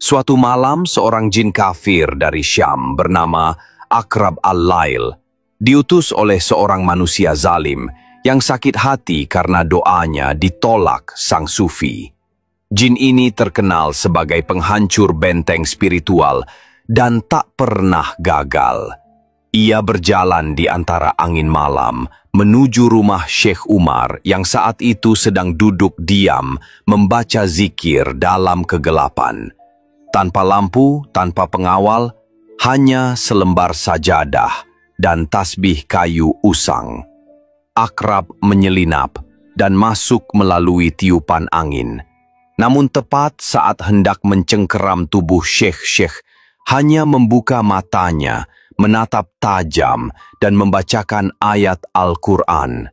Suatu malam, seorang jin kafir dari Syam bernama Aqrab al-Lail diutus oleh seorang manusia zalim yang sakit hati karena doanya ditolak sang sufi. Jin ini terkenal sebagai penghancur benteng spiritual dan tak pernah gagal. Ia berjalan di antara angin malam menuju rumah Syekh Umar yang saat itu sedang duduk diam membaca zikir dalam kegelapan. Tanpa lampu, tanpa pengawal, hanya selembar sajadah dan tasbih kayu usang. Aqrab menyelinap dan masuk melalui tiupan angin. Namun tepat saat hendak mencengkeram tubuh Syekh hanya membuka matanya, menatap tajam dan membacakan ayat Al-Quran.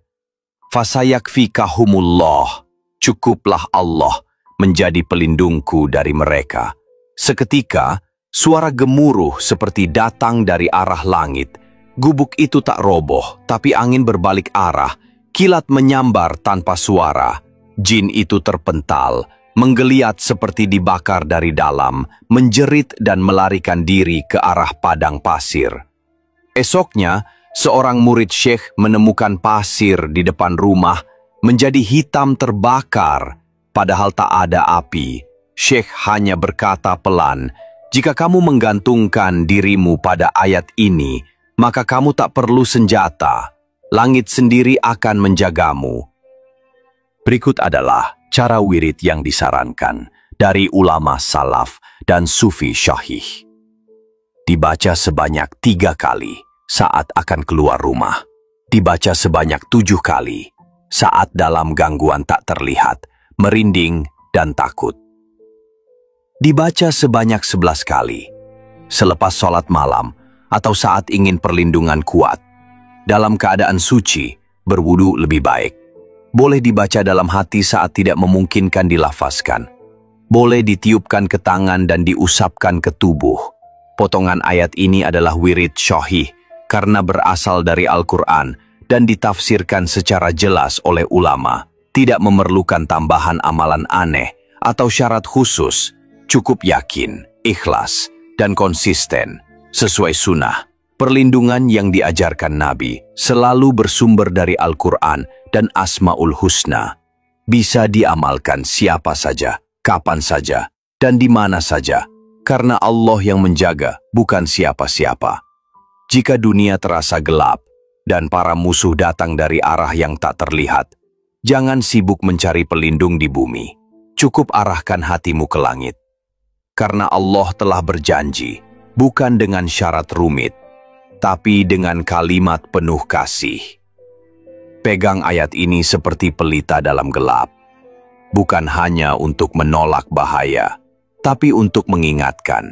Fasayakfikahumullah, cukuplah Allah menjadi pelindungku dari mereka. Seketika, suara gemuruh seperti datang dari arah langit. Gubuk itu tak roboh, tapi angin berbalik arah, kilat menyambar tanpa suara. Jin itu terpental, menggeliat seperti dibakar dari dalam, menjerit dan melarikan diri ke arah padang pasir. Esoknya, seorang murid Syekh menemukan pasir di depan rumah menjadi hitam terbakar, padahal tak ada api. Syekh hanya berkata pelan, "Jika kamu menggantungkan dirimu pada ayat ini, maka kamu tak perlu senjata. Langit sendiri akan menjagamu." Berikut adalah cara wirid yang disarankan dari ulama salaf dan sufi syahih. Dibaca sebanyak 3 kali saat akan keluar rumah. Dibaca sebanyak 7 kali saat dalam gangguan tak terlihat, merinding, dan takut. Dibaca sebanyak 11 kali selepas sholat malam atau saat ingin perlindungan kuat. Dalam keadaan suci, berwudu lebih baik. Boleh dibaca dalam hati saat tidak memungkinkan dilafazkan. Boleh ditiupkan ke tangan dan diusapkan ke tubuh. Potongan ayat ini adalah wirid syahih karena berasal dari Al-Quran dan ditafsirkan secara jelas oleh ulama. Tidak memerlukan tambahan amalan aneh atau syarat khusus. Cukup yakin, ikhlas, dan konsisten sesuai sunnah. Perlindungan yang diajarkan Nabi selalu bersumber dari Al-Quran dan Asmaul Husna. Bisa diamalkan siapa saja, kapan saja, dan di mana saja, karena Allah yang menjaga, bukan siapa-siapa. Jika dunia terasa gelap dan para musuh datang dari arah yang tak terlihat, jangan sibuk mencari pelindung di bumi. Cukup arahkan hatimu ke langit. Karena Allah telah berjanji, bukan dengan syarat rumit, tapi dengan kalimat penuh kasih. Pegang ayat ini seperti pelita dalam gelap, bukan hanya untuk menolak bahaya, tapi untuk mengingatkan,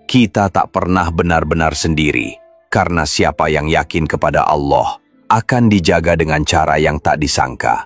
kita tak pernah benar-benar sendiri, karena siapa yang yakin kepada Allah akan dijaga dengan cara yang tak disangka.